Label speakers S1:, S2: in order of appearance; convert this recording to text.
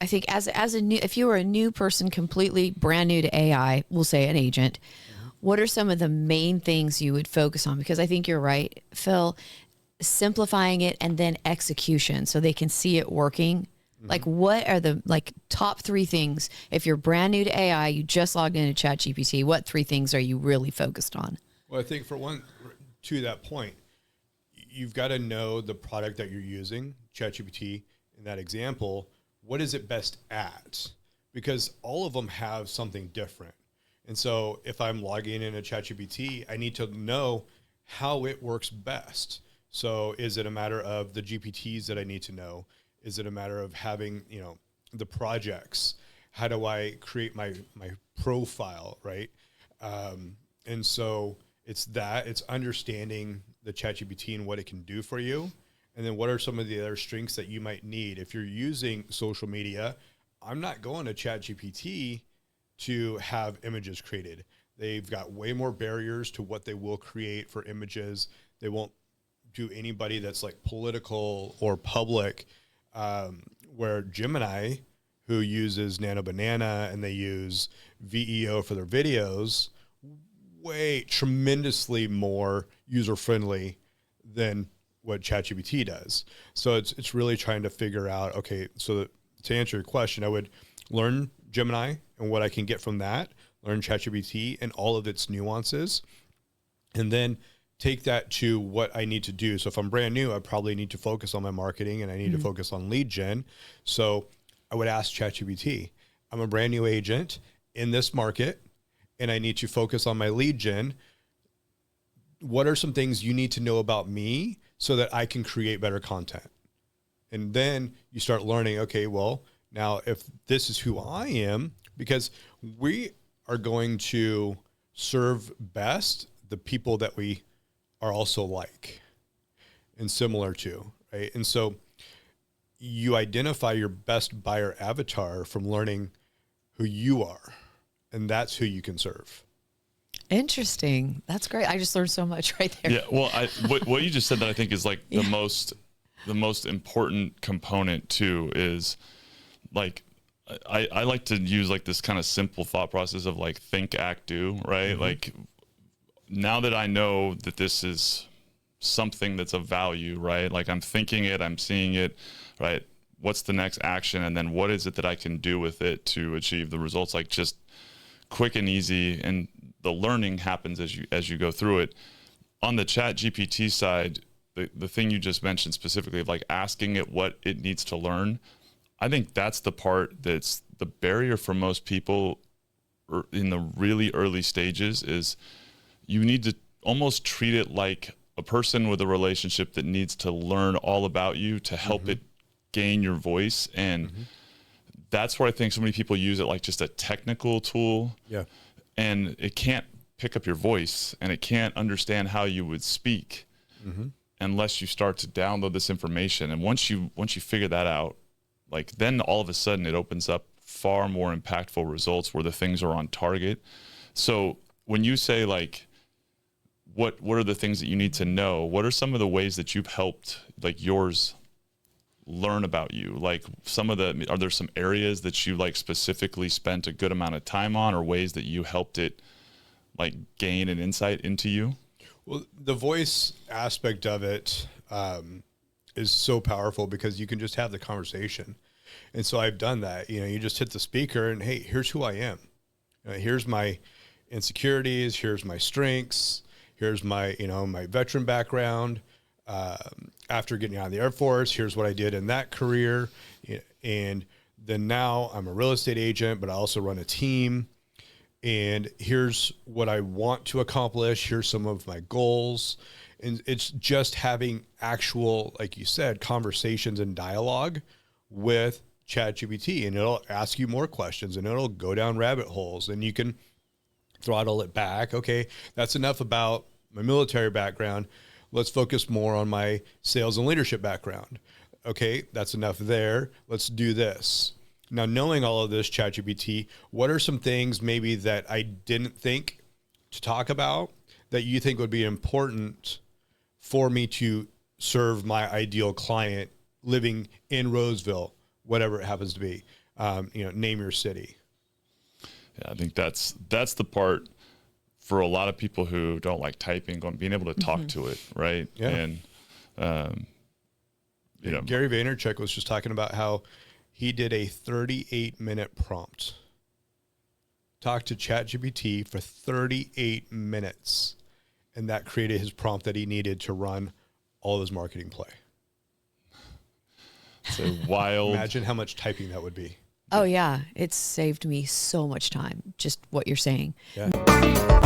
S1: I think as a new, if you were a new person, completely brand new to AI, we'll say an agent, what are some of the main things you would focus on? Because I think you're right, Phil, simplifying it and then execution so they can see it working. Like, what are the top 3 things if you're brand new to AI, you just logged into ChatGPT, what 3 things are you really focused on?
S2: Well, I think to that point, you've got to know the product that you're using, ChatGPT, in that example. What is it best at? Because all of them have something different. And so if I'm logging in a ChatGPT, I need to know how it works best. So is it a matter of the GPTs that I need to know? Is it a matter of having, the projects? How do I create my profile, right? And so it's understanding the ChatGPT and what it can do for you. And then what are some of the other strengths that you might need? If you're using social media, I'm not going to ChatGPT to have images created. They've got way more barriers to what they will create for images. They won't do anybody that's like political or public, where Gemini, who uses Nano Banana and they use VEO for their videos, tremendously more user-friendly than what ChatGPT does. So it's really trying to figure out, okay, so to answer your question, I would learn Gemini and what I can get from that, learn ChatGPT and all of its nuances, and then take that to what I need to do. So if I'm brand new, I probably need to focus on my marketing and I need to focus on lead gen. So I would ask ChatGPT, I'm a brand new agent in this market and I need to focus on my lead gen. What are some things you need to know about me so that I can create better content? And then you start learning, okay, well, now if this is who I am, because we are going to serve best the people that we are also like and similar to, right? And so you identify your best buyer avatar from learning who you are, and that's who you can serve.
S1: Interesting. That's great. I just learned so much right there.
S3: Yeah. Well, what you just said that I think is like the most important component too is like, I like to use like this kind of simple thought process of like think, act, do, right? Mm-hmm. Like now that I know that this is something that's of value, right? Like I'm thinking it, I'm seeing it, right? What's the next action? And then what is it that I can do with it to achieve the results? Like just quick and easy. And the learning happens as you go through it. On the ChatGPT side, the thing you just mentioned specifically of like asking it what it needs to learn, I think that's the part that's the barrier for most people in the really early stages is you need to almost treat it like a person with a relationship that needs to learn all about you to help it gain your voice. And that's where I think so many people use it like just a technical tool. Yeah. And it can't pick up your voice and it can't understand how you would speak unless you start to download this information. And once you figure that out, like then all of a sudden it opens up far more impactful results where the things are on target. So when you say like, what are the things that you need to know? What are some of the ways that you've helped like yours learn about you? Like are there some areas that you like specifically spent a good amount of time on or ways that you helped it like gain an insight into you?
S2: Well, the voice aspect of it is so powerful because you can just have the conversation. And so I've done that. You just hit the speaker and, hey, here's who I am. Here's my insecurities. Here's my strengths. Here's my, my veteran background. After getting out of the Air Force, here's what I did in that career. And then now I'm a real estate agent, but I also run a team. And here's what I want to accomplish. Here's some of my goals. And it's just having actual, like you said, conversations and dialogue with ChatGPT, and it'll ask you more questions and it'll go down rabbit holes and you can throttle it back. Okay, that's enough about my military background. Let's focus more on my sales and leadership background. Okay, that's enough there. Let's do this. Now, knowing all of this, ChatGPT, what are some things maybe that I didn't think to talk about that you think would be important for me to serve my ideal client living in Roseville whatever it happens to be. Name your city.
S3: Yeah, I think that's the part for a lot of people who don't like typing, being able to talk to it, right?
S2: Yeah.
S3: And
S2: Gary Vaynerchuk was just talking about how he did a 38-minute prompt. Talked to ChatGPT for 38 minutes, and that created his prompt that he needed to run all of his marketing play.
S3: So wild.
S2: Imagine how much typing that would be.
S1: Oh yeah, it's saved me so much time. Just what you're saying.
S2: Yeah.